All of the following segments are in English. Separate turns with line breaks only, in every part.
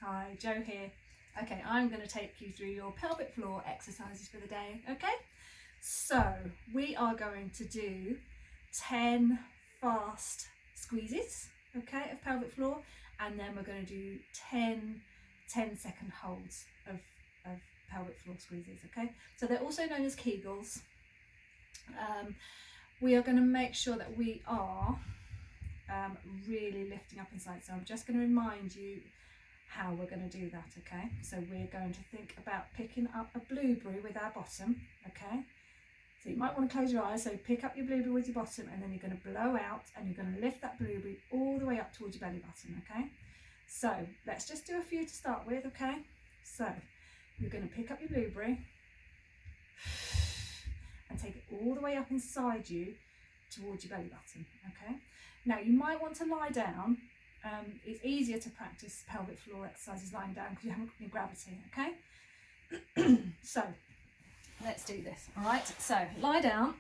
Hi, Jo here. Okay, I'm going to take you through your pelvic floor exercises for the day, okay? So, we are going to do 10 fast squeezes, okay, of pelvic floor, and then we're going to do 10 10-second holds of pelvic floor squeezes, okay? So they're also known as Kegels. We are going to make sure that we are really lifting up inside. So I'm just going to remind you how we're going to do that, okay? So we're going to think about picking up a blueberry with our bottom, okay? So you might want to close your eyes. So pick up your blueberry with your bottom, and then you're going to blow out, and you're going to lift that blueberry all the way up towards your belly button, okay? So let's just do a few to start with, okay? So you're going to pick up your blueberry and take it all the way up inside you towards your belly button, okay? Now you might want to lie down. It's easier to practice pelvic floor exercises lying down because you haven't got any gravity, okay? So let's do this, all right? So lie down.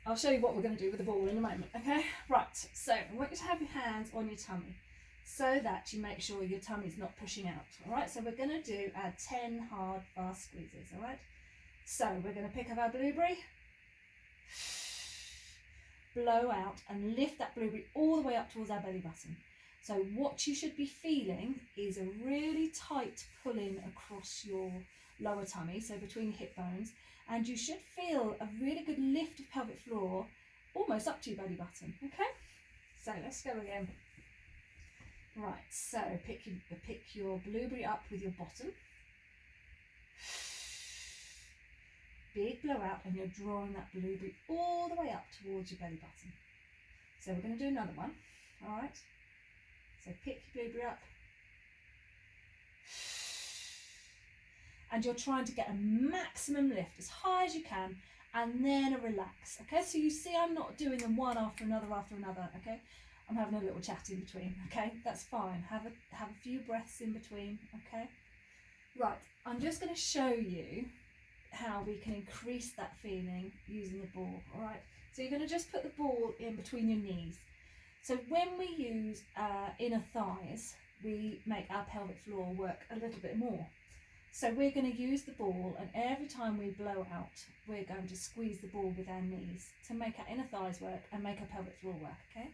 I'll show you what we're going to do with the ball in a moment, okay? Right, so I want you to have your hands on your tummy so that you make sure your tummy's not pushing out, all right? So we're going to do our 10 hard, fast squeezes, all right? So we're going to pick up our blueberry, blow out and lift that blueberry all the way up towards our belly button. So what you should be feeling is a really tight pulling across your lower tummy, so between your hip bones, and you should feel a really good lift of pelvic floor almost up to your belly button, okay? So let's go again. Right, so pick your blueberry up with your bottom. Big blowout, and you're drawing that blueberry all the way up towards your belly button. So we're going to do another one, all right? So pick your blueberry up, and you're trying to get a maximum lift as high as you can, and then a relax, okay? So you see I'm not doing them one after another, okay? I'm having a little chat in between, okay? That's fine. Have a few breaths in between, okay? Right, I'm just going to show you how we can increase that feeling using the ball, all right? So you're going to just put the ball in between your knees. So when we use inner thighs, we make our pelvic floor work a little bit more. So we're going to use the ball, and every time we blow out, we're going to squeeze the ball with our knees to make our inner thighs work and make our pelvic floor work, okay?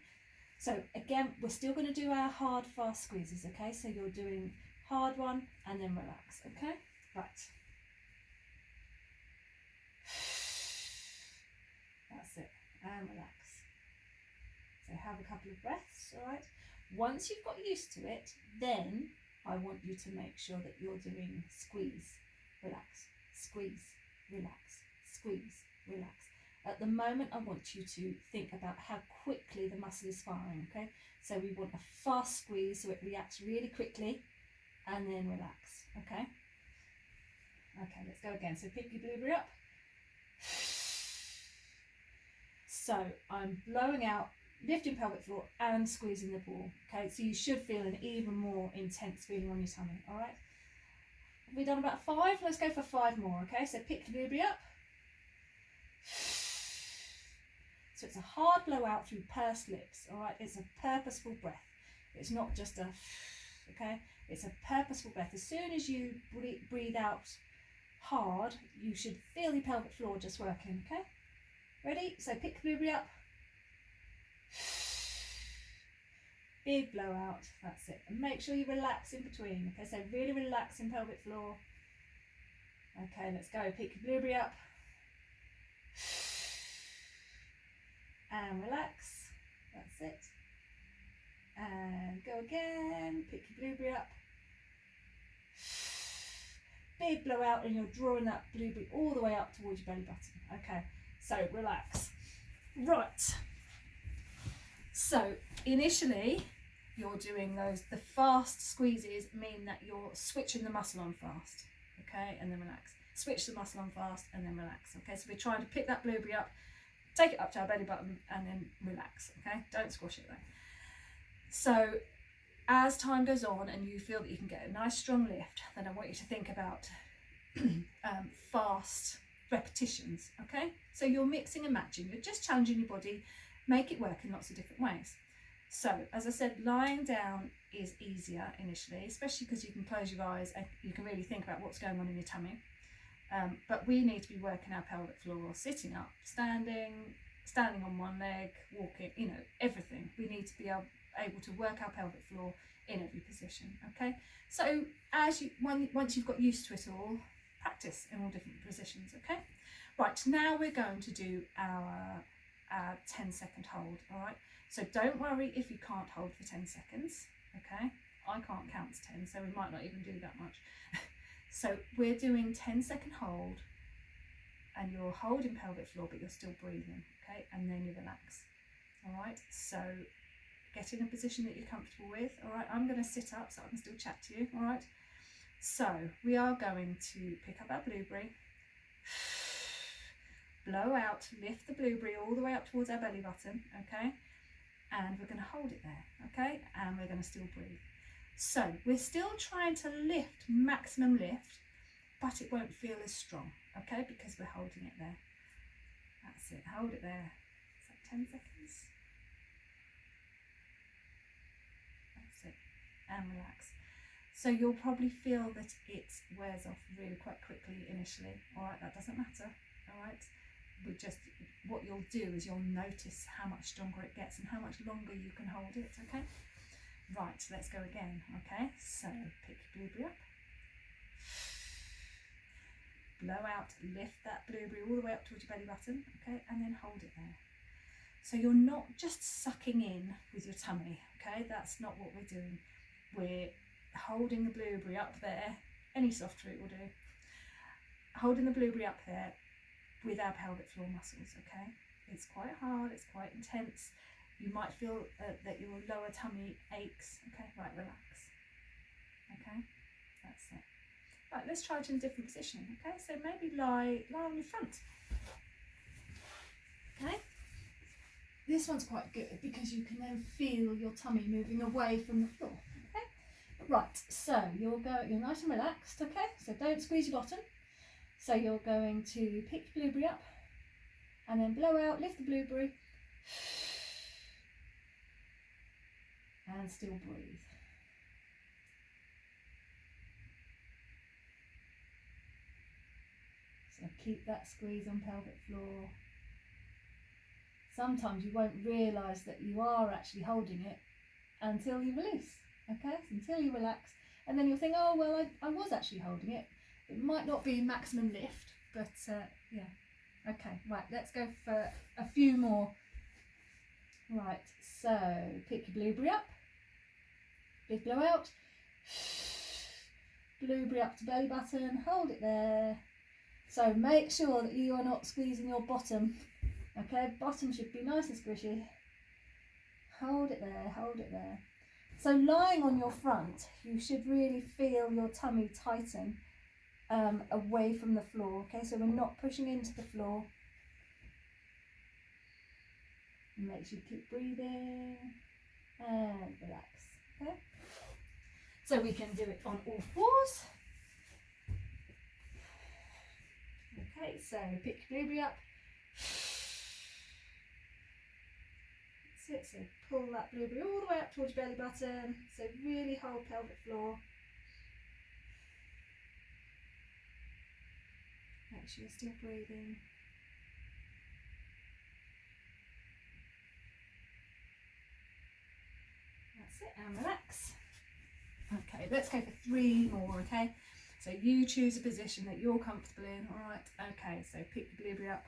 So again, we're still going to do our hard, fast squeezes, okay? So you're doing hard one and then relax, okay? Right. That's it, and relax. So have a couple of breaths, all right? Once you've got used to it, then I want you to make sure that you're doing squeeze, relax, squeeze, relax, squeeze, relax. At the moment, I want you to think about how quickly the muscle is firing, okay? So we want a fast squeeze so it reacts really quickly, and then relax, okay? Okay, let's go again. So pick your blueberry up. So I'm blowing out, lifting pelvic floor and squeezing the ball, okay? So you should feel an even more intense feeling on your tummy, all right? Have we done about 5? Let's go for 5 more, okay? So pick the blueberry up. So it's a hard blowout through pursed lips, all right? It's a purposeful breath. It's not just a, okay? It's a purposeful breath. As soon as you breathe out hard, you should feel your pelvic floor just working, okay? Ready? So pick the blueberry up. Big blowout, that's it. And make sure you relax in between, okay? So really relax in pelvic floor. Okay, let's go. Pick your blueberry up. And relax, that's it. And go again, pick your blueberry up. Big blowout, and you're drawing that blueberry all the way up towards your belly button. Okay, so relax. Right. So initially, you're doing the fast squeezes mean that you're switching the muscle on fast, okay, and then relax. Switch the muscle on fast and then relax, okay? So we're trying to pick that blueberry up, take it up to our belly button and then relax, okay? Don't squash it though. So as time goes on and you feel that you can get a nice strong lift, then I want you to think about fast repetitions, okay? So you're mixing and matching, you're just challenging your body, make it work in lots of different ways. So as I said, lying down is easier initially, especially because you can close your eyes and you can really think about what's going on in your tummy. But we need to be working our pelvic floor, sitting up, standing on one leg, walking, you know, everything. We need to be able to work our pelvic floor in every position, okay? So once you've got used to it all, practice in all different positions, okay? Right, now we're going to do our 10-second hold, all right? So don't worry if you can't hold for 10 seconds, okay? I can't count to 10, so we might not even do that much. So we're doing 10-second hold, and you're holding pelvic floor, but you're still breathing, okay? And then you relax, all right? So get in a position that you're comfortable with, all right? I'm going to sit up so I can still chat to you, all right? So we are going to pick up our blueberry, blow out, lift the blueberry all the way up towards our belly button, okay? And we're going to hold it there, okay? And we're going to still breathe. So we're still trying to lift, maximum lift, but it won't feel as strong, okay? Because we're holding it there. That's it, hold it there. Is that 10 seconds? That's it, and relax. So you'll probably feel that it wears off really quite quickly initially, all right? That doesn't matter, all right? What you'll do is you'll notice how much stronger it gets and how much longer you can hold it, okay? Right, let's go again, okay? So pick your blueberry up, blow out, lift that blueberry all the way up towards your belly button, okay? And then hold it there. So you're not just sucking in with your tummy, okay? That's not what we're doing. We're holding the blueberry up there, any soft fruit will do, holding the blueberry up there with our pelvic floor muscles, okay? It's quite hard, it's quite intense. You might feel that your lower tummy aches, okay? Right, relax, okay? That's it. Right, let's try it in a different position, okay? So maybe lie on your front, okay? This one's quite good because you can then feel your tummy moving away from the floor, okay? Right, so you're nice and relaxed, okay? So don't squeeze your bottom. So you're going to pick your blueberry up and then blow out, lift the blueberry, and still breathe. So keep that squeeze on pelvic floor. Sometimes you won't realise that you are actually holding it until you release, okay? Until you relax, and then you'll think, oh well, I was actually holding it. It might not be maximum lift, but yeah. Okay, right, let's go for a few more. Right, so pick your blueberry up, big blow out, blueberry up to belly button, hold it there. So make sure that you are not squeezing your bottom, okay? Bottom should be nice and squishy. Hold it there, hold it there. So lying on your front, you should really feel your tummy tighten away from the floor, okay? So we're not pushing into the floor. Make sure you keep breathing and relax, okay? So we can do it on all fours. Okay, so pick your blueberry up. That's it, so pull that blueberry all the way up towards your belly button. So really hold pelvic floor. Make sure you're still breathing. That's it, and relax. Okay, let's go for 3 more, okay? So you choose a position that you're comfortable in, all right? Okay, so pick your blueberry up.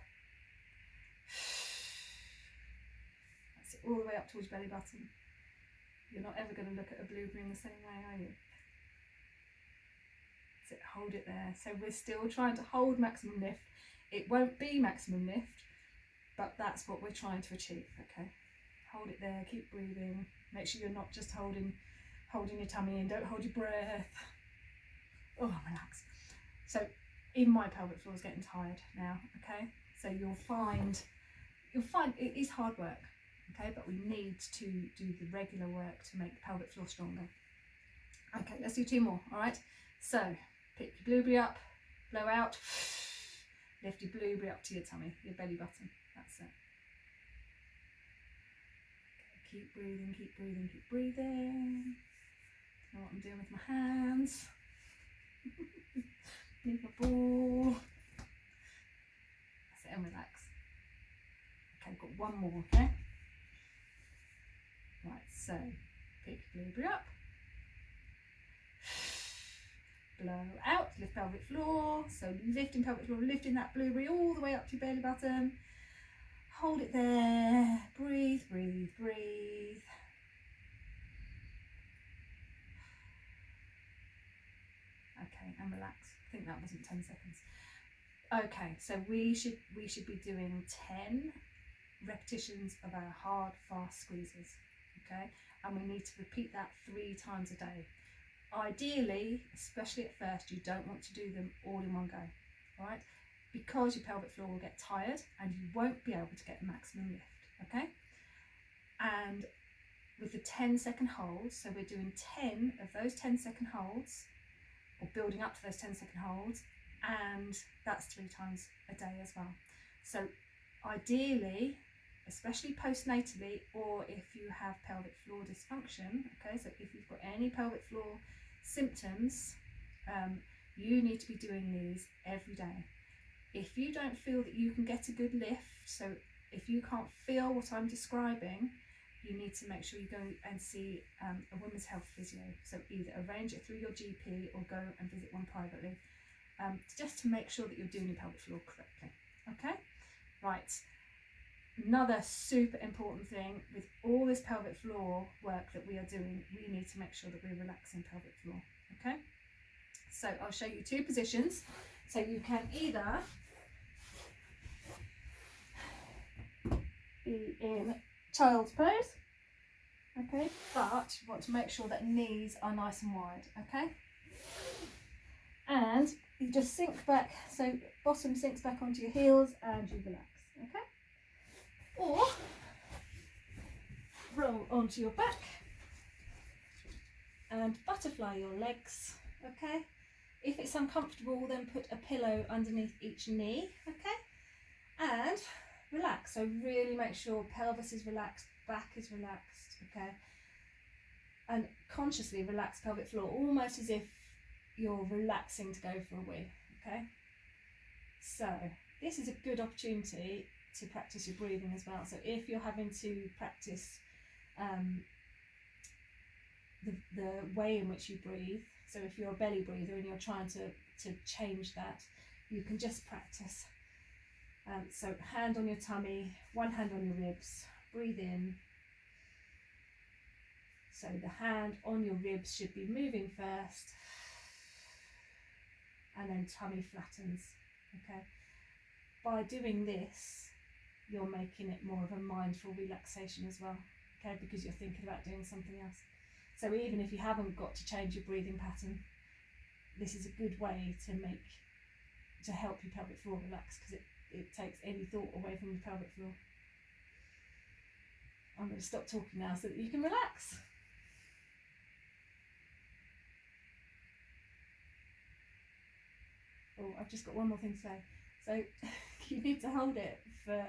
That's it, all the way up towards your belly button. You're not ever going to look at a blueberry in the same way, are you? That's it, hold it there. So we're still trying to hold maximum lift. It won't be maximum lift, but that's what we're trying to achieve, okay? Hold it there, keep breathing. Make sure you're not just holding your tummy in, don't hold your breath. Oh, relax. So even my pelvic floor is getting tired now, okay? So you'll find it is hard work, okay? But we need to do the regular work to make the pelvic floor stronger. Okay, let's do 2 more, all right? So pick your blueberry up, blow out, lift your blueberry up to your tummy, your belly button. That's it. Okay, keep breathing, keep breathing, keep breathing. I'm doing with my hands. Need my ball. That's it, and relax. Okay, got one more, okay? Right, so pick your blueberry up. Blow out, lift pelvic floor. So lifting pelvic floor, lifting that blueberry all the way up to your belly button. Hold it there. Breathe, breathe, breathe. Okay, and relax. I think that wasn't 10 seconds. Okay, so we should be doing 10 repetitions of our hard, fast squeezes. Okay, and we need to repeat that 3 times a day. Ideally, especially at first, you don't want to do them all in one go, right? Because your pelvic floor will get tired and you won't be able to get the maximum lift, okay? And with the 10-second holds, so we're doing 10 of those 10-second holds, or building up to those 10-second holds, and that's 3 times a day as well. So ideally, especially postnatally, or if you have pelvic floor dysfunction, okay, so if you've got any pelvic floor symptoms, you need to be doing these every day. If you don't feel that you can get a good lift, so if you can't feel what I'm describing, you need to make sure you go and see a women's health physio. So either arrange it through your GP or go and visit one privately, just to make sure that you're doing your pelvic floor correctly. Okay, right. Another super important thing with all this pelvic floor work that we are doing, we need to make sure that we're relaxing pelvic floor. Okay, so I'll show you 2 positions. So you can either be in child's pose, okay, but you want to make sure that knees are nice and wide, okay, and you just sink back, so bottom sinks back onto your heels and you relax, okay, or roll onto your back and butterfly your legs, okay. If it's uncomfortable, then put a pillow underneath each knee, okay, and relax. So really make sure pelvis is relaxed, back is relaxed, okay, and consciously relax pelvic floor, almost as if you're relaxing to go for a wee, okay. So this is a good opportunity to practice your breathing as well. So if you're having to practice the way in which you breathe, so if you're a belly breather and you're trying to change that, you can just practice. So hand on your tummy, one hand on your ribs, breathe in. So the hand on your ribs should be moving first, and then tummy flattens, okay. By doing this, you're making it more of a mindful relaxation as well, okay, because you're thinking about doing something else. So even if you haven't got to change your breathing pattern, this is a good way to help your pelvic floor relax, because it takes any thought away from your pelvic floor. I'm going to stop talking now so that you can relax. Oh, I've just got one more thing to say. So you need to hold it for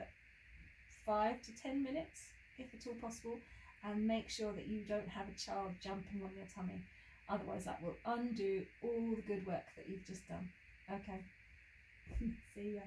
5 to 10 minutes, if at all possible, and make sure that you don't have a child jumping on your tummy. Otherwise that will undo all the good work that you've just done. Okay, see ya.